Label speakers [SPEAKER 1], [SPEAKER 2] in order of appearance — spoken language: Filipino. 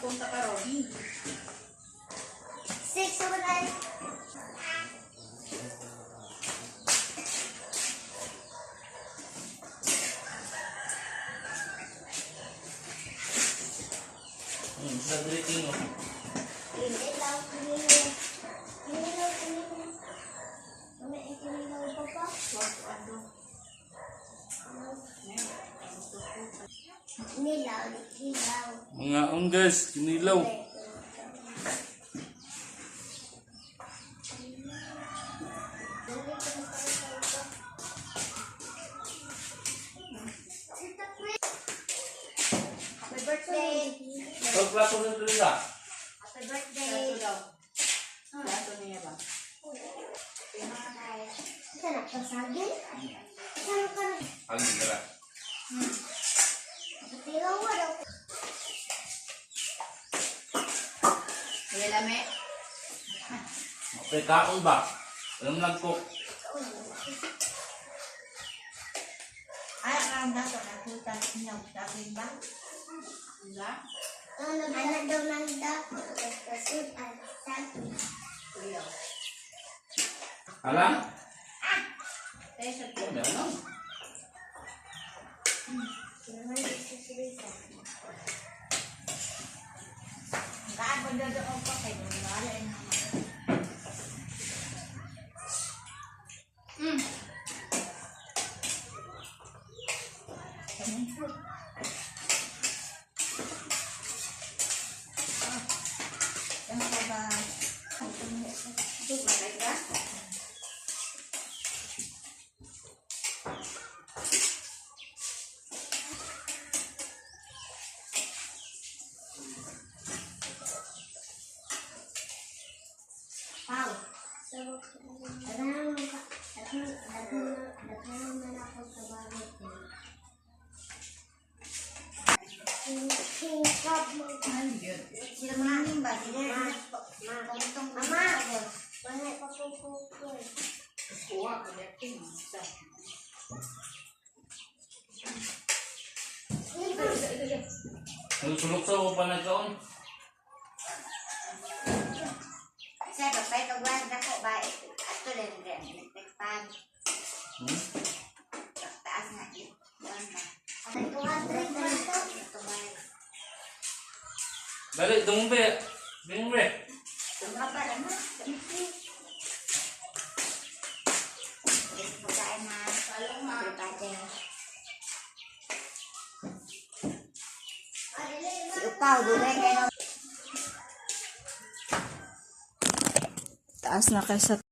[SPEAKER 1] punta ka ron.
[SPEAKER 2] 6 naman ay.
[SPEAKER 3] Sa drinking mo.
[SPEAKER 2] Kinilaw. Kinilaw pa pa. Kinilaw.
[SPEAKER 3] Mga guys, kinilaw.
[SPEAKER 2] Happy birthday.
[SPEAKER 3] Pagplato ng tulila.
[SPEAKER 2] Happy birthday.
[SPEAKER 1] Plato daw. Plato niya ba?
[SPEAKER 2] Ito na pasagin. Saan ka na?
[SPEAKER 3] Alin dara.
[SPEAKER 2] Tilaw mo daw.
[SPEAKER 1] Kaya lami.
[SPEAKER 3] Okay, kaon ba? Alam lang ko.
[SPEAKER 1] Ay, ang dato na puta niya. Sabi ba? Wala?
[SPEAKER 2] Anak daw ng dako. Kasun at sabi.
[SPEAKER 1] Kuya.
[SPEAKER 3] Alam?
[SPEAKER 1] Tayo sa
[SPEAKER 3] Oh, meron.
[SPEAKER 2] Naman isusulita.
[SPEAKER 1] kaan mo doon pa kayo. Wala na naman. Ano ka ba? Malay ka? Pao.
[SPEAKER 2] So, naman ako sa bagay. Tingkap mo.
[SPEAKER 1] Ano yun? Sila mo namin ba? Sila
[SPEAKER 2] Mama, wala pa po.
[SPEAKER 1] kuha ko yakin.
[SPEAKER 3] Sulok sa upan na kaon.
[SPEAKER 1] Saya bapak itu gua kok baik. Atau dari depan. Taas nga yun.
[SPEAKER 2] Ang 200 na ito.
[SPEAKER 1] Ito baik.
[SPEAKER 3] Dali, dumbe. Dumbe.
[SPEAKER 1] Tumra pa lang na. Pagkain na. Palong ma. Si Upaw, dugay kayo. Taas na kayo sa